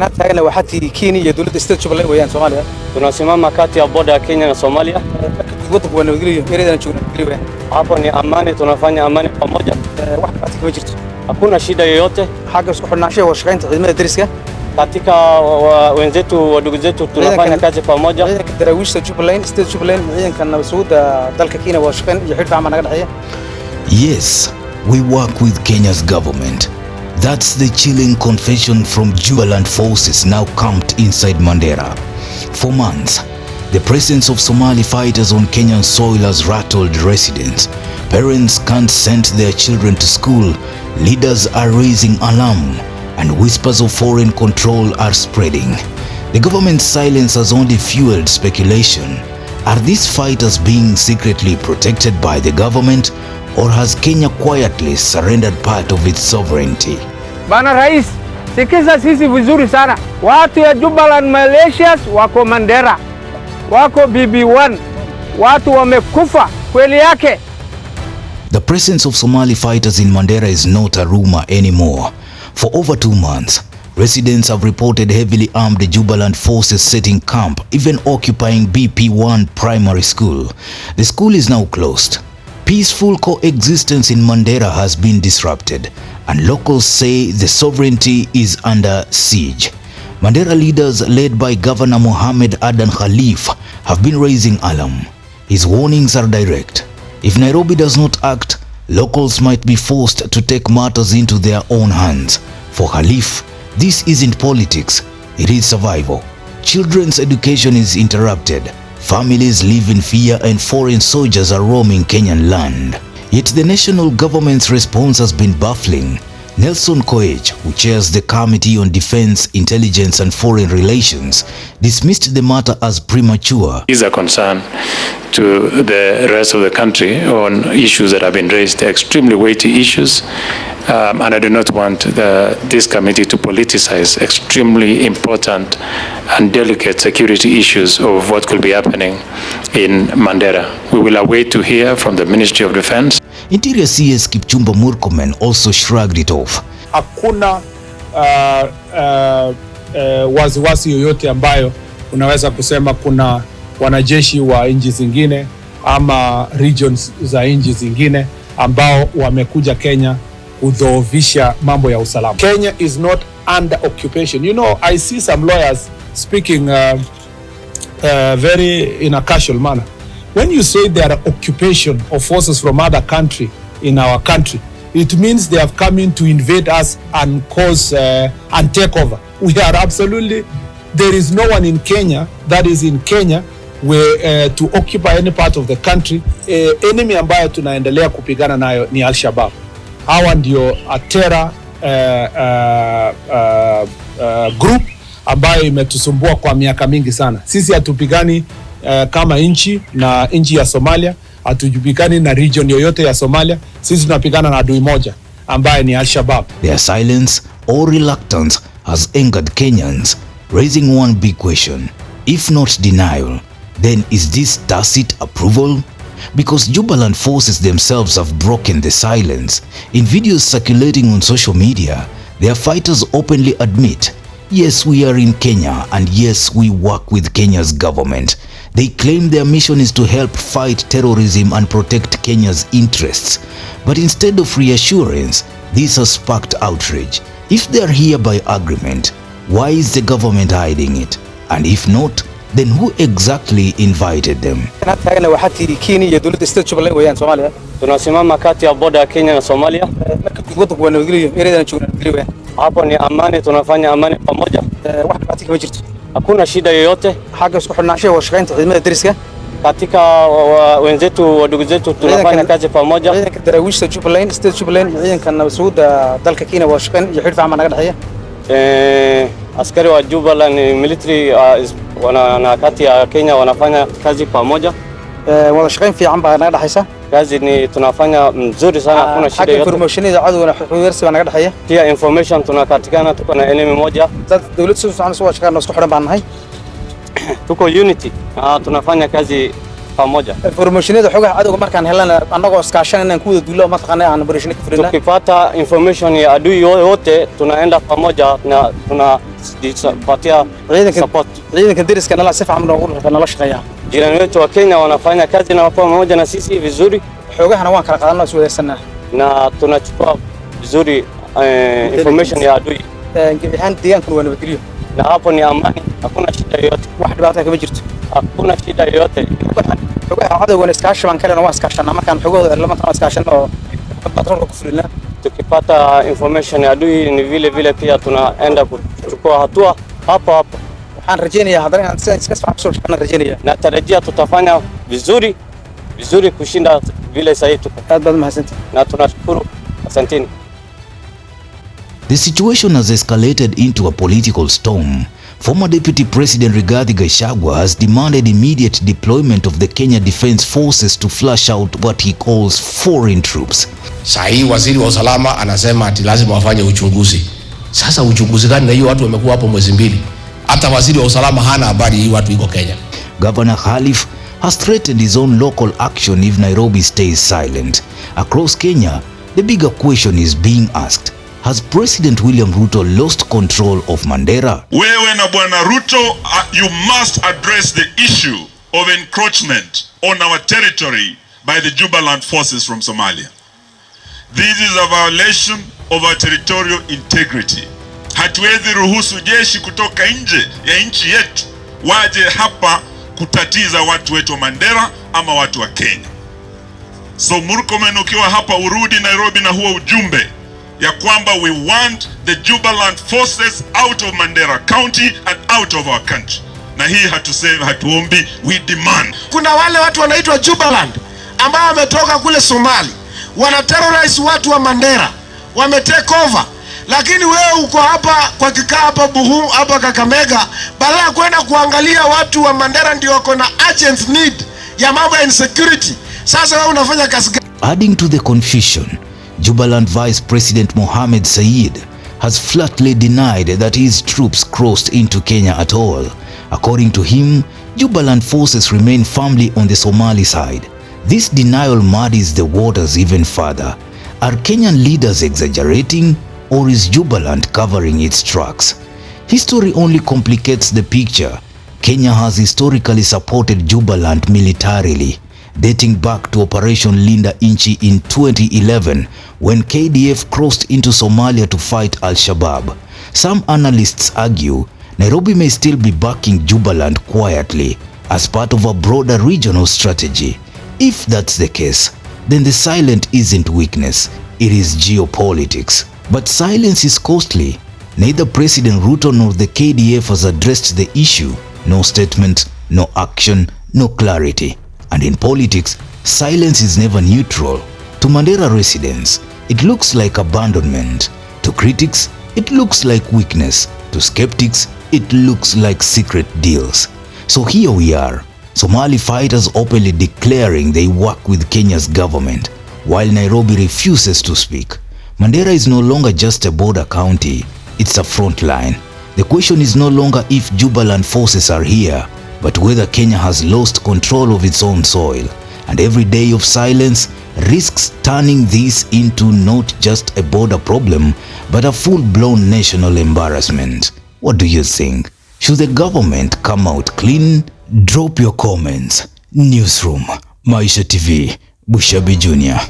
Nataka waxati Kenya iyo dawladda state Jubaland weeyaan Somalia tunasimama kati ya border ya Kenya na Somalia waddanku waa nabadgelyo meereedana joogna hapo ni amani tunafanya amani pamoja wax baati kama jirto hakuna shida yoyote xagga isku xidhnaanshaha waa shaqaynta ciidamada dariska katika wenzetu wadugu zetu tunafanya kazi pamoja darawiishta Jubaland state Jubaland ciidanka nabadsuuda dalka Kenya waa shaqayn iyo xidh fiican naga dhaxaya. Yes, we work with Kenya's government. That's the chilling confession from Jubaland forces now camped inside Mandera. For months, the presence of Somali fighters on Kenyan soil has rattled residents. Parents can't send their children to school, leaders are raising alarm, and whispers of foreign control are spreading. The government's silence has only fueled speculation. Are these fighters being secretly protected by the government, or has Kenya quietly surrendered part of its sovereignty? Bana Rais, sikiza sisi vizuri sana. Watu ya Jubaland Malaysians wako Mandera, wako BB1, watu wamekufa kweli yake. The presence of Somali fighters in Mandera is not a rumor anymore. For over 2 months, residents have reported heavily armed Jubaland forces setting camp, even occupying BP1 primary school. The school is now closed. Peaceful coexistence in Mandera has been disrupted, and locals say the sovereignty is under siege. Mandera leaders led by Governor Mohamed Adan Khalif have been raising alarm. His warnings are direct. If Nairobi does not act, locals might be forced to take matters into their own hands. For Khalif, this isn't politics, it is survival. Children's education is interrupted. Families live in fear and foreign soldiers are roaming Kenyan land. Yet the national government's response has been baffling. Nelson Koech, who chairs the Committee on Defense, Intelligence and Foreign Relations, dismissed the matter as premature. Is a concern to the rest of the country on issues that have been raised, extremely weighty issues, and I do not want this committee to politicize extremely important and delicate security issues of what could be happening in Mandera. We will await to hear from the Ministry of Defense. Interior CS Murkomen also shrugged it off. Hakuna wasiwasi yoyote ambayo unaweza kusema kuna wanajeshi wa nchi zingine ama regions za nchi zingine ambao wamekuja Kenya kudhoofisha mambo ya usalama. Kenya is not under occupation. You know, I see some lawyers speaking very in a casual manner. When you say there are occupation of forces from other country in our country, it means they have come in to invade us and cause and take over. We are absolutely, there is no one in Kenya that is in Kenya where to occupy any part of the country. Enemy ambayo tunaendelea kupigana nayo ni Al-Shabaab. Hawa ndio a terror group ambayo imetusumbua kwa miaka mingi sana. Sisi hatupigani kama nchi na nchi ya Somalia, hatujupigani na region yoyote ya Somalia. Sisi tunapigana na adui moja ambaye ni Al-Shabaab. Their silence or reluctance has angered Kenyans, raising one big question. If not denial, then is this tacit approval? Because Jubaland forces themselves have broken the silence. In videos circulating on social media, their fighters openly admit, yes, we are in Kenya, and yes, we work with Kenya's government. They claim their mission is to help fight terrorism and protect Kenya's interests. But instead of reassurance, this has sparked outrage. If they are here by agreement, why is the government hiding it? And if not, then who exactly invited them? Nataka waxati Kenya iyo dawladda state Jubaland weeyaan Somalia tunasimama kati ya border ya Kenya na Somalia waddanku waa nabadgelyo meereedana joogna hapo ni amani tunafanya amani pamoja wax baati kama jirto hakuna shida yoyote xagga isku xidhnaanshaha waa shaqaynta ciidamada dariska katika wenzetu wadugu zetu tunafanya kazi pamoja darawiishta Jubaland state Jubaland ciidanka nabadsuuda dalka Kenya waa shaqayn iyo xidh fiican naga dhaxaya. Askari wa Jubaland military na kati ya Kenya wanafanya kazi pamoja. Wada shaqayn fiican baa naga dhaxaysa. Kazi ni tunafanya mzuri sana, hakuna shida yoyote. Information ida cadowna xiriirsi baa naga dhaxaya. Pia information tunakatikana, tuko na enemy moja. Dawladda soo fiican soo shaqayn isku xiran baan nahay. Tuko unity. Tunafanya kazi pamoja. Informationada xogaha cadowga markaan helana anagoo iskaashanayna ku wada duulo ma taqaanay aan operation ka fulina. Tukipata information ya adui yote tunaenda pamoja na tunapatia support. Ciidanka deriska nala si fiican nala shaqeeyaa. Jirani wetu wa Kenya wanafanya kazi na pamoja na sisi vizuri. Xogahana waan kala qaadanaa soo wadaagsanaa. Na tunachukua vizuri information ya adui. Ingibihan deegaanku waa nabadgelyo. Na hapo ni amani, hakuna shida yoyote. Wax dhibaato kama jirto. Hakuna shida yoyote. Xogaha cadowga iskaashan kale waan iskaashanaa markaan xogooda lama taan iskaashan oo patrol ku fulina. Tukipata information ya adui ni vile pia tunaenda kuchukua hatua hapo. Waxaan rajaynayaa haddana iska soo rajaynayaa. Na tarajia tutafanya vizuri kushinda vile sasa tuko. Aad baad mahadsantahay. Na tunashukuru. Asanteni. The situation has escalated into a political storm. Former Deputy President Rigathi Gachagua has demanded immediate deployment of the Kenya Defence Forces to flush out what he calls foreign troops. Sahi waziri wa usalama anasema ati lazima wafanye uchunguzi. Sasa uchunguzi gani na hiyo watu wamekuwa hapo mwezi mbili? Hata waziri wa usalama hana habari hii watu iko Kenya. Governor Khalif has threatened his own local action if Nairobi stays silent. Across Kenya, the bigger question is being asked. Has President William Ruto lost control of Mandera? Wewe na Bwana Ruto, you must address the issue of encroachment on our territory by the Jubaland forces from Somalia. This is a violation of our territorial integrity. Hatuwezi ruhusu jeshi kutoka nje ya nchi yetu waje hapa kutatiza watu wetu wa Mandera ama watu wa Kenya. So Murkomen, ukiwa hapa urudi Nairobi na huo ujumbe ya kwamba we want the Jubaland forces out of Mandera County and out of our country. Na hii hatusemi, hatuombi, we demand. Kuna wale watu wanaitwa Jubaland ambao wametoka kule Somali, wana terrorize watu wa Mandera, wame take over. Lakini wewe uko hapa kwa kikaa hapa Buhu, hapa Kakamega, badala ya kwenda kuangalia watu wa Mandera ndio wako na urgent need ya mambo ya insecurity. Sasa wewe unafanya kazi gani? Adding to the confusion, Jubaland Vice President Mohamed Sayid has flatly denied that his troops crossed into Kenya at all. According to him, Jubaland forces remain firmly on the Somali side. This denial muddies the waters even further. Are Kenyan leaders exaggerating, or is Jubaland covering its tracks? History only complicates the picture. Kenya has historically supported Jubaland militarily, dating back to Operation Linda Inchi in 2011 when KDF crossed into Somalia to fight Al-Shabaab. Some analysts argue Nairobi may still be backing Jubaland quietly as part of a broader regional strategy. If that's the case, then the silent isn't weakness, it is geopolitics. But silence is costly. Neither President Ruto nor the KDF has addressed the issue. No statement, no action, no clarity. And in politics, silence is never neutral. To Mandera residents, it looks like abandonment. To critics, it looks like weakness. To skeptics, it looks like secret deals. So here we are, Somali fighters openly declaring they work with Kenya's government, while Nairobi refuses to speak. Mandera is no longer just a border county, it's a front line. The question is no longer if Jubaland forces are here, but whether Kenya has lost control of its own soil. And every day of silence risks turning this into not just a border problem, but a full-blown national embarrassment. What do you think? Should the government come out clean? Drop your comments. Newsroom, Maisha TV, Bushabi Jr.